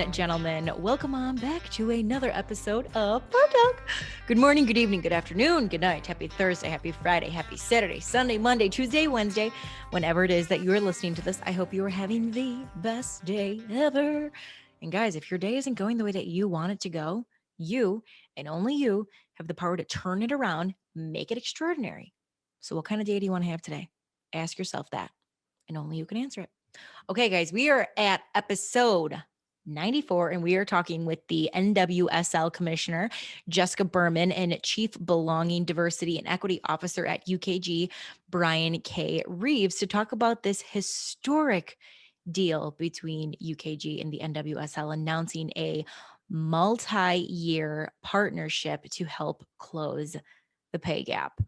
and gentlemen, welcome on back to another episode of Bar Talk. Good morning, good evening, good afternoon, good night. Happy Thursday, happy Friday, happy Saturday, Sunday, Monday, Tuesday, Wednesday. Whenever it is that you are listening to this, I hope you are having the best day ever. And guys, if your day isn't going the way that you want it to go, you and only you have the power to turn it around, make it extraordinary. So, what kind of day do you want to have today? Ask yourself that, and only you can answer it. Okay, guys, we are at episode 94, and we are talking with the NWSL Commissioner, Jessica Berman, and Chief Belonging, Diversity, and Equity Officer at UKG, Brian K. Reaves, to talk about this historic deal between UKG and the NWSL, announcing a multi-year partnership to help close the pay gap.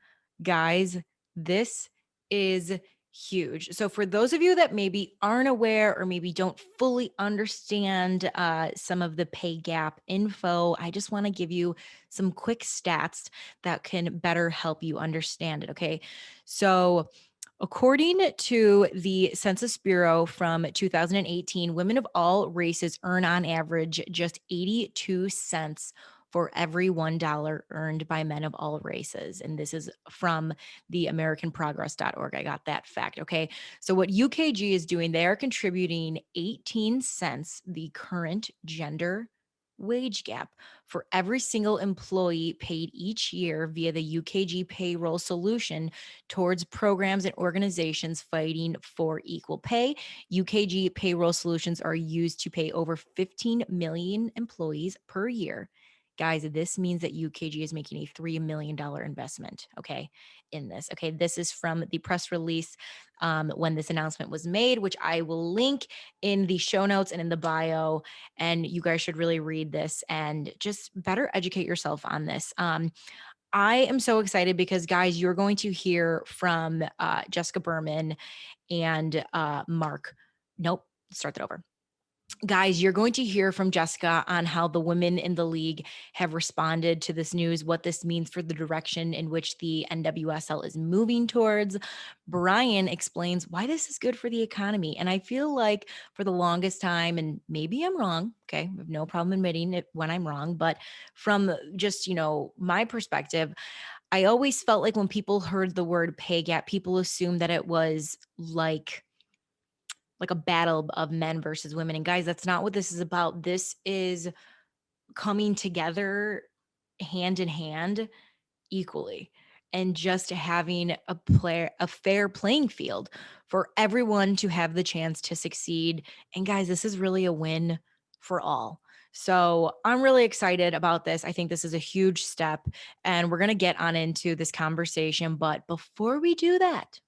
Guys, this is huge. So for those of you that maybe aren't aware or maybe don't fully understand some of the pay gap info, I just want to give you some quick stats that can better help you understand it. Okay. So according to the Census Bureau from 2018, women of all races earn on average just 82 cents for every $1 earned by men of all races. And this is from the AmericanProgress.org. I got that fact. Okay. So, what UKG is doing, they are contributing 18 cents, the current gender wage gap, for every single employee paid each year via the UKG payroll solution towards programs and organizations fighting for equal pay. UKG payroll solutions are used to pay over 15 million employees per year. Guys, this means that UKG is making a $3 million investment, okay, in this. Okay, this is from the press release when this announcement was made, which I will link in the show notes and in the bio. And you guys should really read this and just better educate yourself on this. I am so excited because, guys, you're going to hear from Jessica Berman and Mark. Nope, start that over. Guys, you're going to hear from Jessica on how the women in the league have responded to this news, what this means for the direction in which the NWSL is moving towards. Brian explains why this is good for the economy. And I feel like for the longest time, and maybe I'm wrong, okay, I have no problem admitting it when I'm wrong, but from just, my perspective, I always felt like when people heard the word pay gap, people assumed that it was like a battle of men versus women. And guys, that's not what this is about. This is coming together hand in hand equally and just having a fair playing field for everyone to have the chance to succeed. And guys, this is really a win for all. So I'm really excited about this. I think this is a huge step, and we're going to get on into this conversation. But before we do that,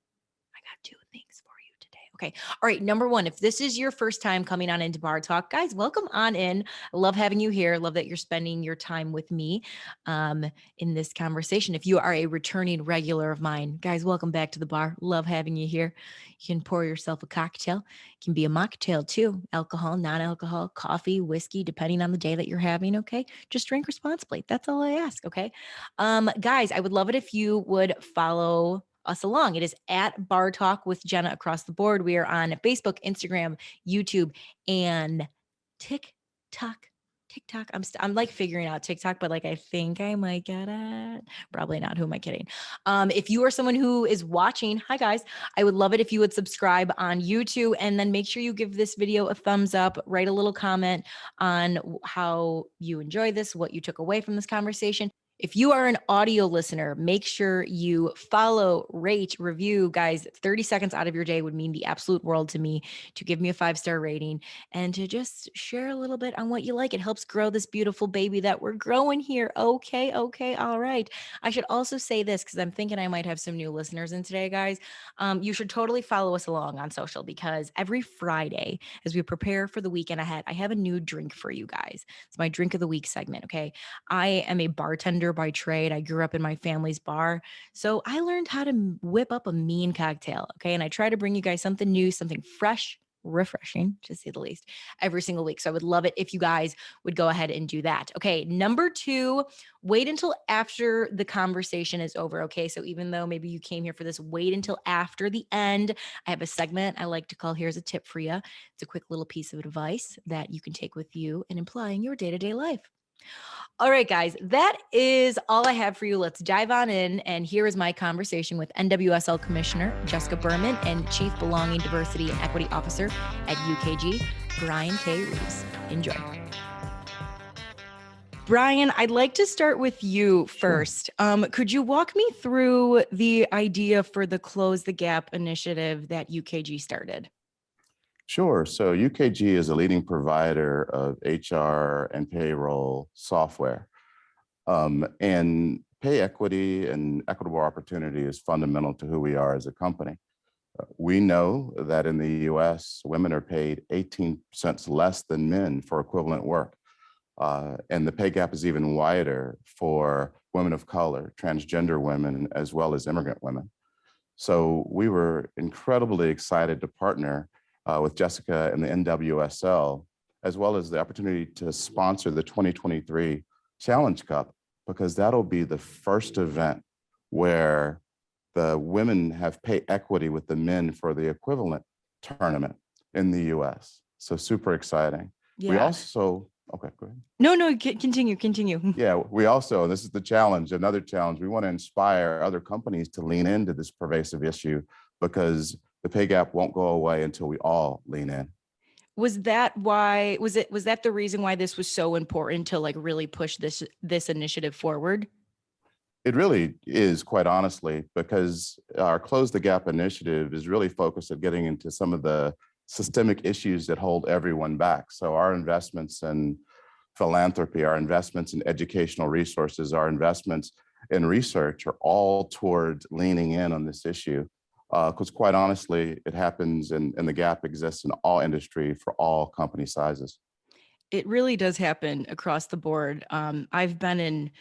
I got two things for you today. Okay. All right. Number one, if this is your first time coming on into Bar Talk, guys, welcome on in. I love having you here. Love that you're spending your time with me in this conversation. If you are a returning regular of mine, guys, welcome back to the bar. Love having you here. You can pour yourself a cocktail. It can be a mocktail too. Alcohol, non-alcohol, coffee, whiskey, depending on the day that you're having. Okay. Just drink responsibly. That's all I ask. Okay. Guys, I would love it if you would follow us along. It is at Bar Talk with Jenna across the board. We are on Facebook, Instagram, YouTube, and TikTok. I'm like figuring out TikTok, but like I think I might get it. Probably not. Who am I kidding? If you are someone who is watching, hi guys, I would love it if you would subscribe on YouTube, and then make sure you give this video a thumbs up, write a little comment on how you enjoy this, what you took away from this conversation. If you are an audio listener, make sure you follow, rate, review. Guys, 30 seconds out of your day would mean the absolute world to me, to give me a 5-star rating and to just share a little bit on what you like. It helps grow this beautiful baby that we're growing here. Okay. All right. I should also say this because I'm thinking I might have some new listeners in today, guys. You should totally follow us along on social, because every Friday, as we prepare for the weekend ahead, I have a new drink for you guys. It's my drink of the week segment. Okay. I am a bartender by trade. I grew up in my family's bar. So I learned how to whip up a mean cocktail. Okay. And I try to bring you guys something new, something fresh, refreshing, to say the least, every single week. So I would love it if you guys would go ahead and do that. Okay. Number 2, wait until after the conversation is over. Okay. So even though maybe you came here for this, wait until after the end. I have a segment I like to call Here's a Tip for You. It's a quick little piece of advice that you can take with you and apply in your day-to-day life. All right, guys, that is all I have for you. Let's dive on in. And here is my conversation with NWSL Commissioner Jessica Berman and Chief Belonging, Diversity, and Equity Officer at UKG, Brian K. Reaves. Enjoy. Brian, I'd like to start with you first. Sure. Could you walk me through the idea for the Close the Gap initiative that UKG started? Sure. So UKG is a leading provider of HR and payroll software. And pay equity and equitable opportunity is fundamental to who we are as a company. We know that in the US, women are paid 18% less than men for equivalent work. And the pay gap is even wider for women of color, transgender women, as well as immigrant women. So we were incredibly excited to partner with Jessica and the NWSL, as well as the opportunity to sponsor the 2023 Challenge Cup, because that'll be the first event where the women have pay equity with the men for the equivalent tournament in the US. So super exciting. Yeah. We also, okay, go ahead. No, continue. Yeah, we also, this is the challenge, another challenge. We want to inspire other companies to lean into this pervasive issue, because the pay gap won't go away until we all lean in. Was that the reason why this was so important to like really push this initiative forward? It really is, quite honestly, because our Close the Gap initiative is really focused at getting into some of the systemic issues that hold everyone back. So our investments in philanthropy, our investments in educational resources, our investments in research are all towards leaning in on this issue. Because quite honestly, it happens and the gap exists in all industry for all company sizes. It really does happen across the board. I've been in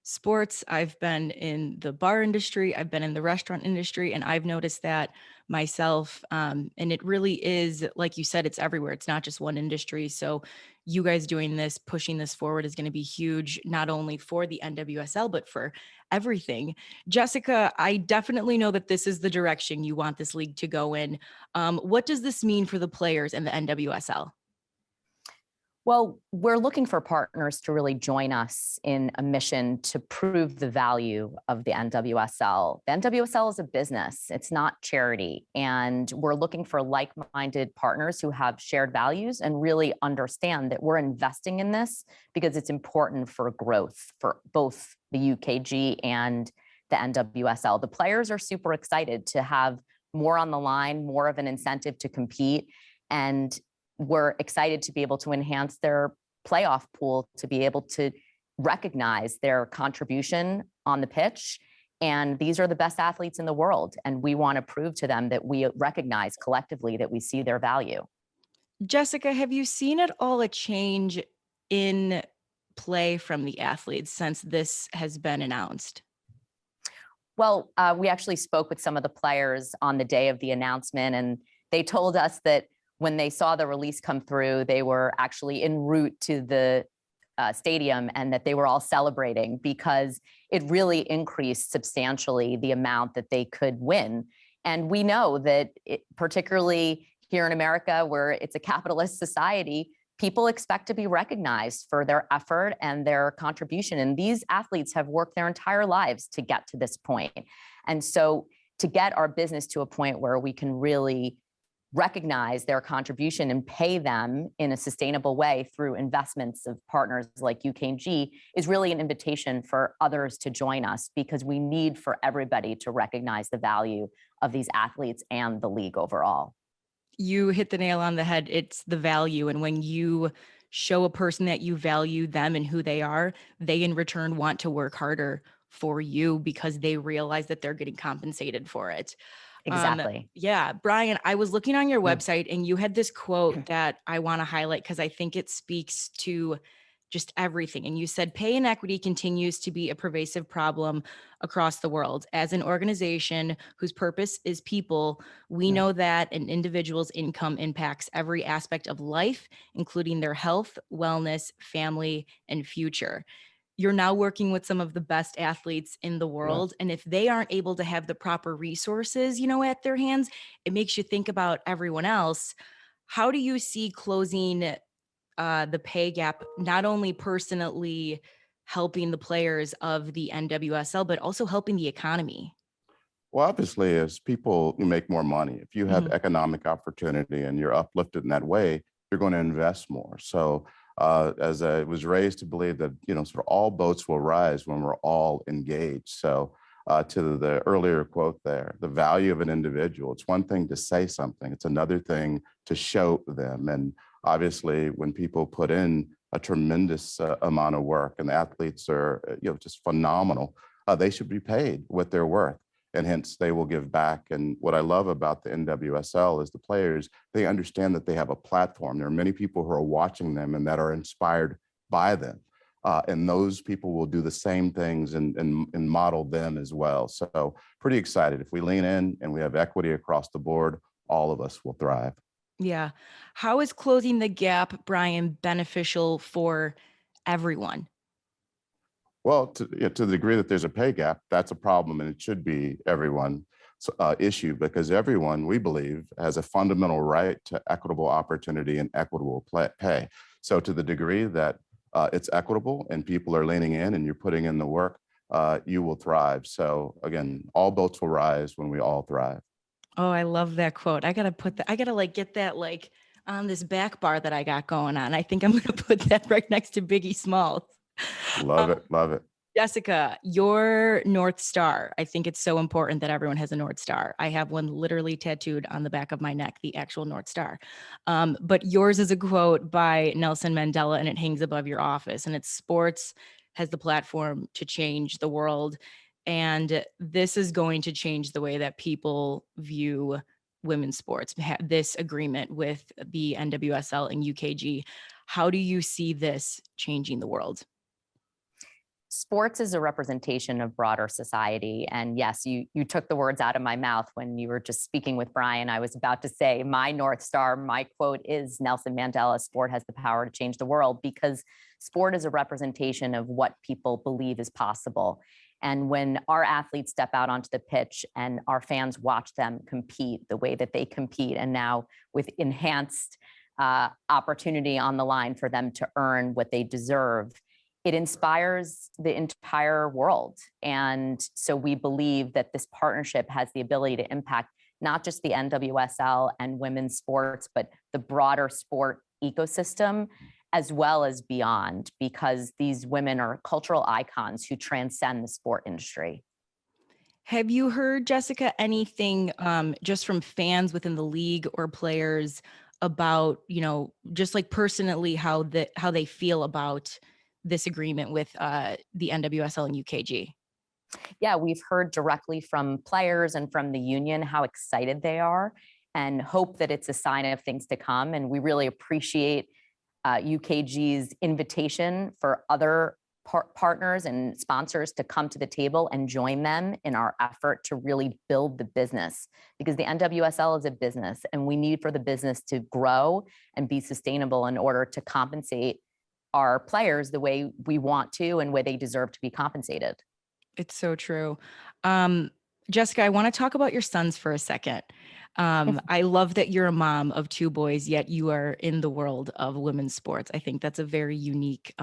sports, I've been in the bar industry, I've been in the restaurant industry, and I've noticed that myself. And it really is, like you said, it's everywhere. It's not just one industry. So you guys doing this, pushing this forward is going to be huge, not only for the NWSL, but for everything. Jessica, I definitely know that this is the direction you want this league to go in. What does this mean for the players and the NWSL? Well, we're looking for partners to really join us in a mission to prove the value of the NWSL. The NWSL is a business, it's not charity. And we're looking for like-minded partners who have shared values and really understand that we're investing in this because it's important for growth for both the UKG and the NWSL. The players are super excited to have more on the line, more of an incentive to compete. And we're excited to be able to enhance their playoff pool, to be able to recognize their contribution on the pitch. And these are the best athletes in the world. And we want to prove to them that we recognize collectively that we see their value. Jessica, have you seen at all a change in play from the athletes since this has been announced? Well, we actually spoke with some of the players on the day of the announcement, and they told us that when they saw the release come through, they were actually en route to the stadium and that they were all celebrating because it really increased substantially the amount that they could win. And we know that particularly here in America, where it's a capitalist society, people expect to be recognized for their effort and their contribution. And these athletes have worked their entire lives to get to this point. And so to get our business to a point where we can really recognize their contribution and pay them in a sustainable way through investments of partners like UKG is really an invitation for others to join us, because we need for everybody to recognize the value of these athletes and the league overall. You hit the nail on the head. It's the value. And when you show a person that you value them and who they are, they in return want to work harder for you because they realize that they're getting compensated for it. Exactly. Yeah. Brian, I was looking on your website and you had this quote that I want to highlight because I think it speaks to just everything. And you said pay inequity continues to be a pervasive problem across the world. As an organization whose purpose is people, we know that an individual's income impacts every aspect of life, including their health, wellness, family, and future. You're now working with some of the best athletes in the world. And if they aren't able to have the proper resources, at their hands, it makes you think about everyone else. How do you see closing the pay gap, not only personally helping the players of the NWSL, but also helping the economy? Well, obviously, as people make more money, if you have Mhm. economic opportunity and you're uplifted in that way, you're going to invest more. So, as I was raised to believe that, sort of all boats will rise when we're all engaged. So, to the earlier quote there, the value of an individual, it's one thing to say something, it's another thing to show them. And obviously, when people put in a tremendous amount of work and the athletes are, just phenomenal, they should be paid what they're worth, and hence they will give back. And what I love about the NWSL is the players, they understand that they have a platform. There are many people who are watching them and that are inspired by them. And those people will do the same things and model them as well. So pretty excited. If we lean in and we have equity across the board, all of us will thrive. Yeah. How is closing the gap, Brian, beneficial for everyone? Well, to the degree that there's a pay gap, that's a problem, and it should be everyone's issue, because everyone, we believe, has a fundamental right to equitable opportunity and equitable pay. So to the degree that it's equitable and people are leaning in and you're putting in the work, you will thrive. So again, all boats will rise when we all thrive. Oh, I love that quote. I gotta put that, I gotta get that on this back bar that I got going on. I think I'm gonna put that right next to Biggie Smalls. Love it, love it. Jessica, your North Star. I think it's so important that everyone has a North Star. I have one literally tattooed on the back of my neck, the actual North Star. But yours is a quote by Nelson Mandela, and it hangs above your office. And it's sports has the platform to change the world. And this is going to change the way that people view women's sports. This agreement with the NWSL and UKG. How do you see this changing the world? Sports is a representation of broader society. And yes, you took the words out of my mouth when you were just speaking with Brian. I was about to say my North Star, my quote is Nelson Mandela, sport has the power to change the world, because sport is a representation of what people believe is possible. And when our athletes step out onto the pitch and our fans watch them compete the way that they compete, and now with enhanced opportunity on the line for them to earn what they deserve, it inspires the entire world. And so we believe that this partnership has the ability to impact not just the NWSL and women's sports, but the broader sport ecosystem, as well as beyond, because these women are cultural icons who transcend the sport industry. Have you heard, Jessica, anything just from fans within the league or players about, just like personally how they feel about this agreement with the NWSL and UKG? Yeah, we've heard directly from players and from the union how excited they are and hope that it's a sign of things to come. And we really appreciate UKG's invitation for other partners and sponsors to come to the table and join them in our effort to really build the business, because the NWSL is a business and we need for the business to grow and be sustainable in order to compensate our players the way we want to and where they deserve to be compensated. It's so true. Jessica, I want to talk about your sons for a second. I love that you're a mom of two boys, yet you are in the world of women's sports. I think that's a very unique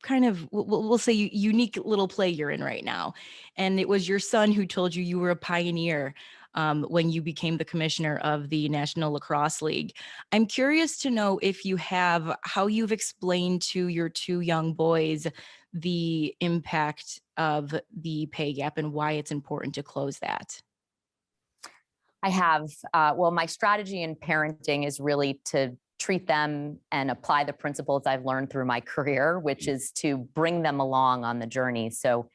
kind of, we'll say unique little play you're in right now. And it was your son who told you you were a pioneer when you became the commissioner of the National Lacrosse League. I'm curious to know if you have, how you've explained to your two young boys the impact of the pay gap and why it's important to close that. I have, well, my strategy in parenting is really to treat them and apply the principles I've learned through my career, which is to bring them along on the journey. So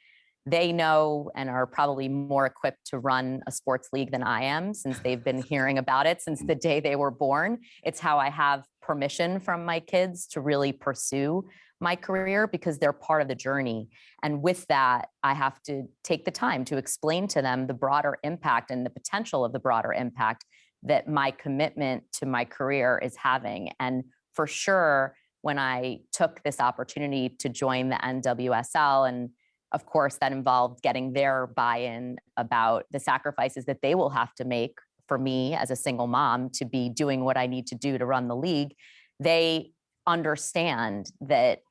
they know and are probably more equipped to run a sports league than I am, since they've been hearing about it since the day they were born. It's how I have permission from my kids to really pursue my career because they're part of the journey. And with that, I have to take the time to explain to them the broader impact and the potential of the broader impact that my commitment to my career is having. And for sure, when I took this opportunity to join the NWSL, and of course, that involved getting their buy-in about the sacrifices that they will have to make for me as a single mom to be doing what I need to do to run the league. They understand that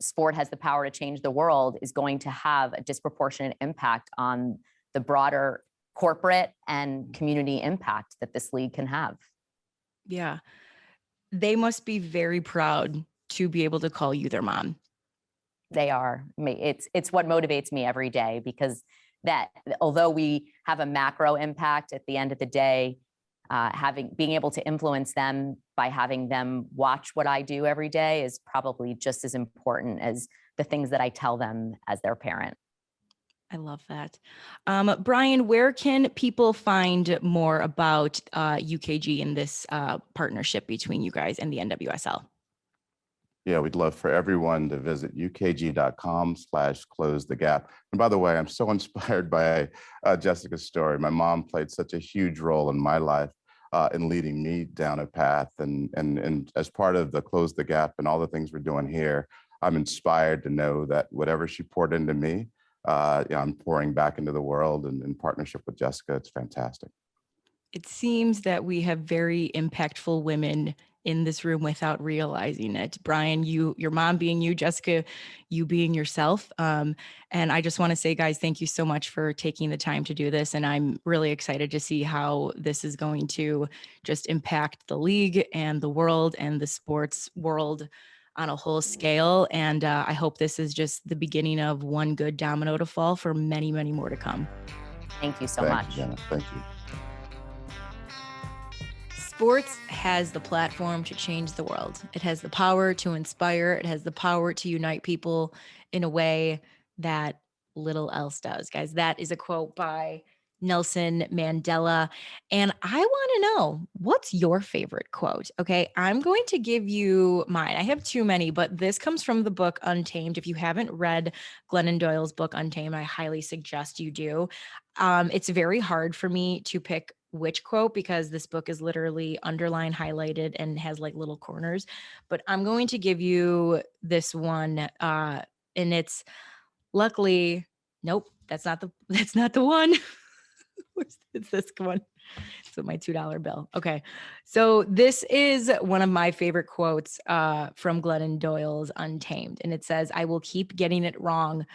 sport has the power to change the world is going to have a disproportionate impact on the broader corporate and community impact that this league can have. Yeah. They must be very proud to be able to call you their mom. They are. It's what motivates me every day, because that although we have a macro impact at the end of the day, being able to influence them by having them watch what I do every day is probably just as important as the things that I tell them as their parent. I love that. Brian, where can people find more about UKG and this partnership between you guys and the NWSL? Yeah, we'd love for everyone to visit ukg.com/close the gap. And by the way, I'm so inspired by Jessica's story. My mom played such a huge role in my life in leading me down a path. And as part of the Close the Gap and all the things we're doing here, I'm inspired to know that whatever she poured into me, I'm pouring back into the world, and in partnership with Jessica, it's fantastic. It seems that we have very impactful women in this room without realizing it. Brian, your mom being you, Jessica, you being yourself. And I just want to say, guys, thank you so much for taking the time to do this. And I'm really excited to see how this is going to just impact the league and the world and the sports world on a whole scale. And I hope this is just the beginning of one good domino to fall for many, many more to come. Thank you so Thank much. you, Jenna. Thank you. Sports has the platform to change the world. It has the power to inspire. It has the power to unite people in a way that little else does. Guys, that is a quote by Nelson Mandela. And I want to know, what's your favorite quote? Okay, I'm going to give you mine. I have too many, but this comes from the book Untamed. If you haven't read Glennon Doyle's book Untamed, I highly suggest you do. It's very hard for me to pick which quote because this book is literally underlined, highlighted, and has like little corners. But I'm going to give you this one, and it's luckily nope, that's not the one. It's this one. So my $2 bill. Okay, so this is one of my favorite quotes from Glennon Doyle's Untamed, and it says, "I will keep getting it wrong,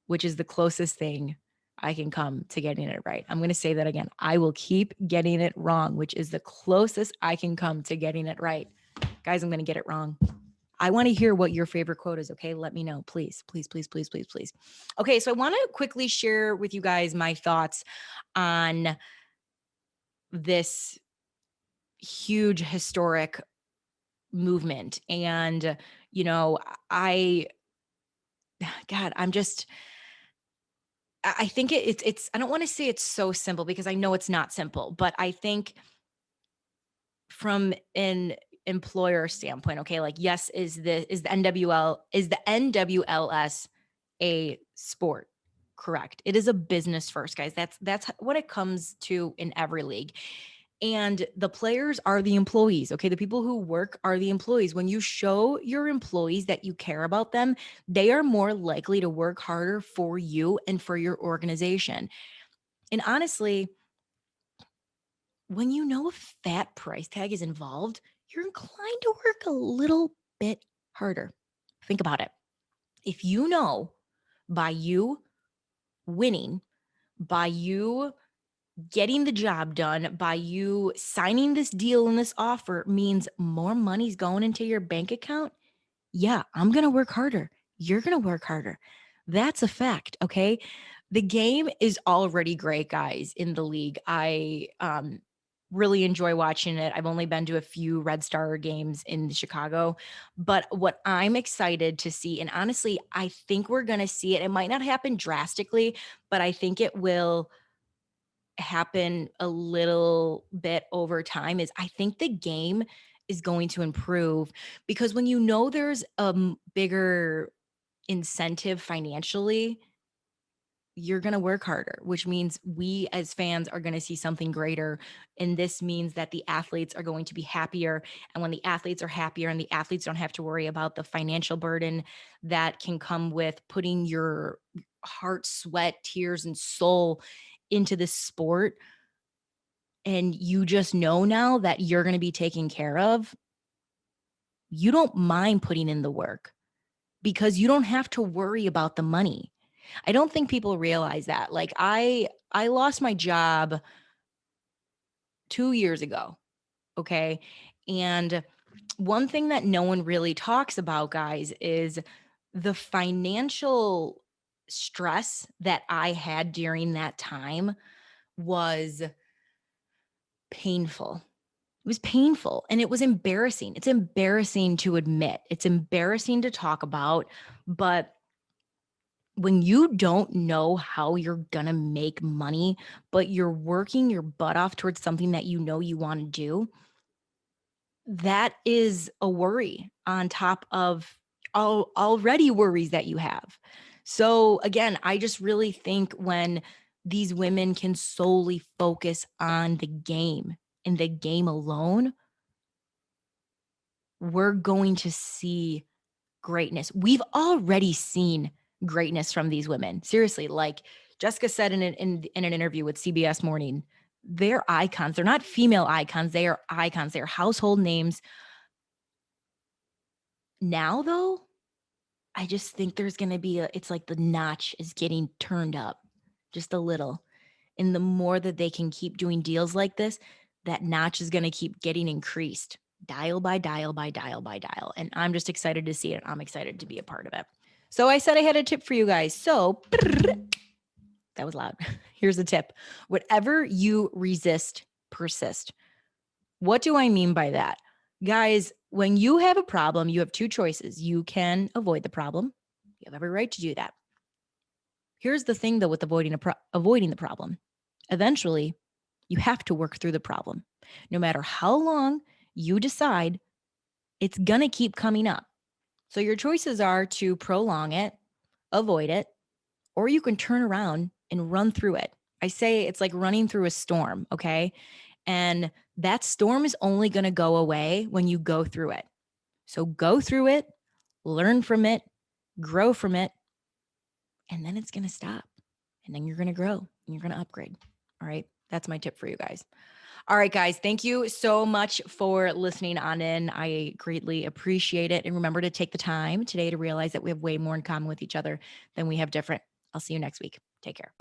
which is the closest thing I can come to getting it right." I'm going to say that again. I will keep getting it wrong, which is the closest I can come to getting it right. Guys, I'm going to get it wrong. I want to hear what your favorite quote is. Okay. Let me know, please, please, please, please, please, please. Okay. So I want to quickly share with you guys my thoughts on this huge historic movement. And, I think it's I don't want to say it's so simple because I know it's not simple, but I think from an employer standpoint, okay, like yes, is the NWLS a sport? Correct. It is a business first, guys. That's what it comes to in every league. And the players are the employees. Okay. The people who work are the employees. When you show your employees that you care about them, they are more likely to work harder for you and for your organization. And honestly, when you know a fat price tag is involved, you're inclined to work a little bit harder. Think about it. If you know by you winning, by you getting the job done, by you signing this deal and this offer means more money's going into your bank account, yeah, I'm going to work harder. You're going to work harder. That's a fact, okay? The game is already great, guys, in the league. I really enjoy watching it. I've only been to a few Red Star games in Chicago, but what I'm excited to see, and honestly, I think we're going to see it. It might not happen drastically, but I think it will happen a little bit over time, is I think the game is going to improve, because when you know there's a bigger incentive financially, you're going to work harder, which means we as fans are going to see something greater. And this means that the athletes are going to be happier. And when the athletes are happier and the athletes don't have to worry about the financial burden that can come with putting your heart, sweat, tears, and soul into this sport, and you just know now that you're going to be taken care of, you don't mind putting in the work because you don't have to worry about the money. I don't think people realize that. Like I lost my job 2 years ago, okay? And one thing that no one really talks about, guys, is the financial stress that I had during that time was painful. It was painful and it was embarrassing. It's embarrassing to admit. It's embarrassing to talk about, but when you don't know how you're going to make money, but you're working your butt off towards something that you know you want to do, that is a worry on top of already worries that you have. So again, I just really think when these women can solely focus on the game and the game alone, we're going to see greatness. We've already seen greatness from these women. Seriously, like Jessica said in an interview with CBS Morning, they're icons. They're not female icons. They are icons. They're household names. Now, though, I just think there's going to be it's like the notch is getting turned up just a little. And the more that they can keep doing deals like this, that notch is going to keep getting increased dial by dial by dial by dial. And I'm just excited to see it. I'm excited to be a part of it. So I said I had a tip for you guys. So that was loud. Here's the tip. Whatever you resist, persist. What do I mean by that? Guys, when you have a problem, you have two choices. You can avoid the problem. You have every right to do that. Here's the thing, though, with avoiding the problem. Eventually, you have to work through the problem. No matter how long you decide, it's going to keep coming up. So your choices are to prolong it, avoid it, or you can turn around and run through it. I say it's like running through a storm, okay? And that storm is only going to go away when you go through it. So go through it, learn from it, grow from it, and then it's going to stop. And then you're going to grow and you're going to upgrade. All right. That's my tip for you guys. All right, guys. Thank you so much for listening on in. I greatly appreciate it. And remember to take the time today to realize that we have way more in common with each other than we have different. I'll see you next week. Take care.